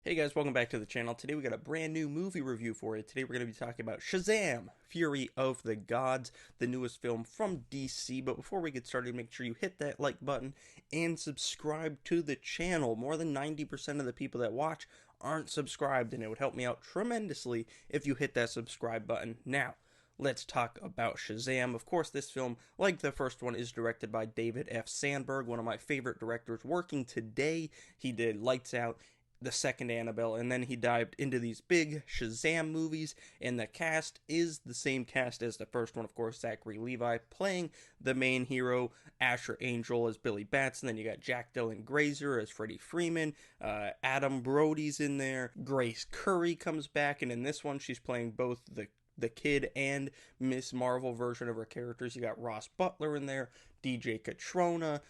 Hey guys, welcome back to the channel. Today we got a brand new movie review for you. Today we're going to be talking about Shazam! Fury of the Gods, the newest film from DC. But before we get started, make sure you hit that like button and subscribe to the channel. More than 90% of the people that watch aren't subscribed, and it would help me out tremendously if you hit that subscribe button now. Let's talk about Shazam. Of course, this film, like the first one, is directed by David F. Sandberg, one of my favorite directors working today. He did Lights Out, the second Annabelle, and then he dived into these big Shazam movies, and the cast is the same cast as the first one, of course. Zachary Levi playing the main hero, Asher Angel as Billy Batson, then you got Jack Dylan Grazer as Freddie Freeman, Adam Brody's in there, Grace Curry comes back, and in this one she's playing both the kid and Miss Marvel version of her characters. You got Ross Butler in there, DJ Katrona,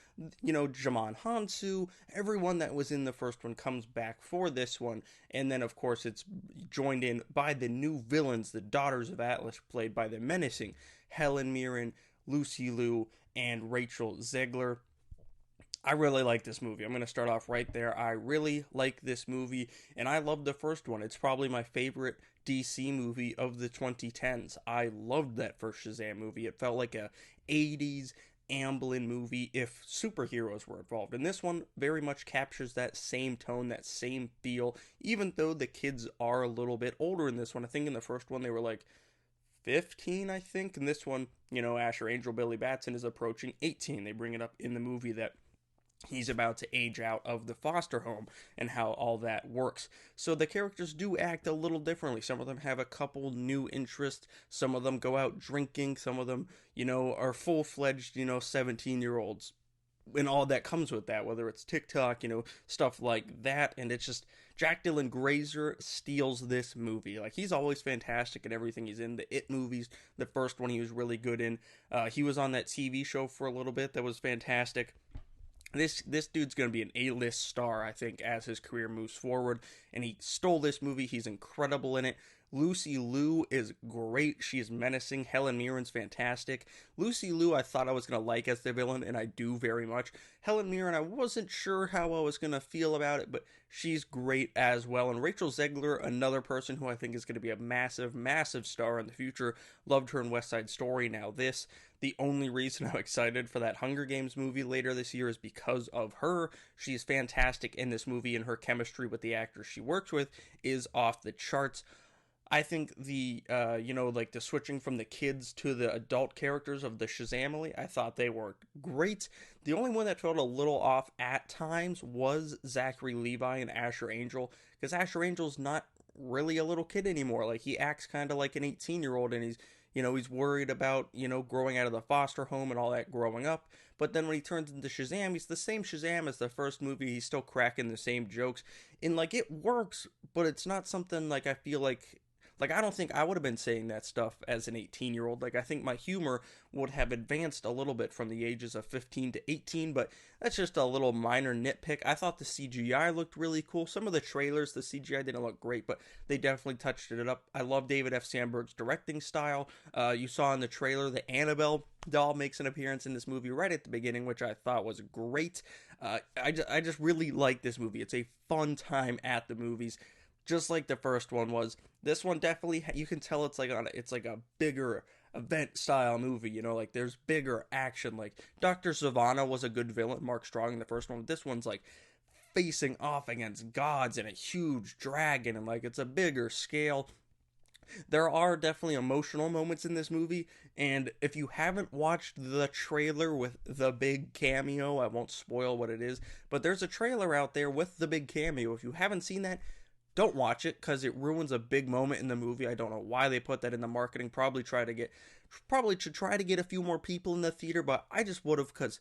Jamon Hansu. Everyone that was in the first one comes back for this one. And then, of course, it's joined in by the new villains, the Daughters of Atlas, played by the menacing Helen Mirren, Lucy Liu, and Rachel Zegler. I really like this movie. I'm going to start off right there. I really like this movie, and I love the first one. It's probably my favorite DC movie of the 2010s. I loved that first Shazam movie. It felt like a 80s Amblin movie if superheroes were involved. And this one very much captures that same tone, that same feel, even though the kids are a little bit older in this one. I think in the first one they were like 15, I think. And this one, Asher Angel, Billy Batson is approaching 18. They bring it up in the movie that he's about to age out of the foster home and how all that works. So the characters do act a little differently. Some of them have a couple new interests. Some of them go out drinking. Some of them, are full-fledged, 17-year-olds. And all that comes with that, whether it's TikTok, stuff like that. And it's just, Jack Dylan Grazer steals this movie. Like, he's always fantastic in everything he's in. The It movies, the first one he was really good in. He was on that TV show for a little bit that was fantastic. This dude's going to be an A-list star, I think, as his career moves forward, and he stole this movie. He's incredible in it. Lucy Liu is great. She's menacing. Helen Mirren's fantastic. Lucy Liu I thought I was going to like as the villain, and I do very much. Helen Mirren, I wasn't sure how I was going to feel about it, but she's great as well. And Rachel Zegler, another person who I think is going to be a massive, massive star in the future. Loved her in West Side Story. Now this. The only reason I'm excited for that Hunger Games movie later this year is because of her. She's fantastic in this movie, and her chemistry with the actors she works with is off the charts. I think the the switching from the kids to the adult characters of the Shazamily, I thought they were great. The only one that felt a little off at times was Zachary Levi and Asher Angel, because Asher Angel's not really a little kid anymore. Like, he acts kind of like an 18-year-old, and he's worried about, growing out of the foster home and all that growing up. But then when he turns into Shazam, he's the same Shazam as the first movie. He's still cracking the same jokes. And, it works, but it's not something, I feel like I don't think I would have been saying that stuff as an 18-year-old. I think my humor would have advanced a little bit from the ages of 15 to 18, but that's just a little minor nitpick. I thought the CGI looked really cool. Some of the trailers, the CGI didn't look great, but they definitely touched it up. I love David F. Sandberg's directing style. You saw in the trailer the Annabelle doll makes an appearance in this movie right at the beginning, which I thought was great. I just really like this movie. It's a fun time at the movies, just like the first one was. This one definitely, you can tell it's like a bigger event style movie, there's bigger action. Like, Dr. Savannah was a good villain, Mark Strong, in the first one. This one's facing off against gods and a huge dragon, and it's a bigger scale. There are definitely emotional moments in this movie, and if you haven't watched the trailer with the big cameo, I won't spoil what it is, but there's a trailer out there with the big cameo. If you haven't seen that, don't watch it, because it ruins a big moment in the movie. I don't know why they put that in the marketing. Probably to try to get a few more people in the theater, but I just would have, because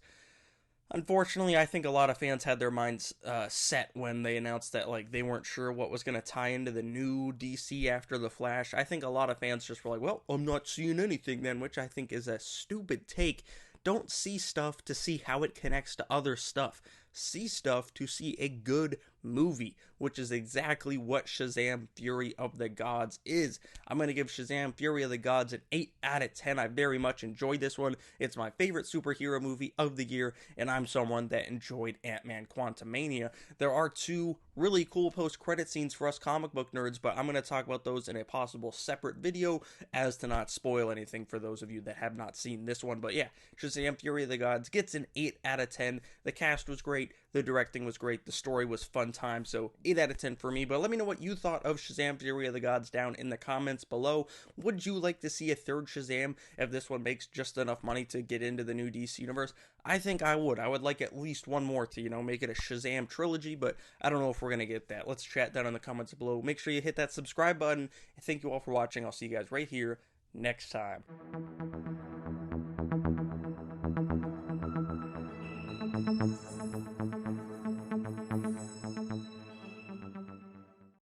unfortunately I think a lot of fans had their minds set when they announced that they weren't sure what was going to tie into the new DC after the Flash. I think a lot of fans just were like, well, I'm not seeing anything then, which I think is a stupid take. Don't see stuff to see how it connects to other stuff. See stuff to see a good movie. which is exactly what Shazam Fury of the Gods is. I'm going to give Shazam Fury of the Gods an 8 out of 10. I very much enjoyed this one. It's my favorite superhero movie of the year, and I'm someone that enjoyed Ant-Man Quantumania. There are two really cool post-credit scenes for us comic book nerds, but I'm going to talk about those in a possible separate video as to not spoil anything for those of you that have not seen this one. But yeah, Shazam Fury of the Gods gets an 8 out of 10. The cast was great, the directing was great, the story was fun time, so 8 out of 10 for me. But let me know what you thought of Shazam Fury of the Gods down in the comments below. Would you like to see a third Shazam if this one makes just enough money to get into the new DC universe? I think I would. I would like at least one more to, make it a Shazam trilogy, but I don't know if we're going to get that. Let's chat down in the comments below. Make ssure you hit that subscribe button. Thank you all for watching. I'll see you guys right here next time.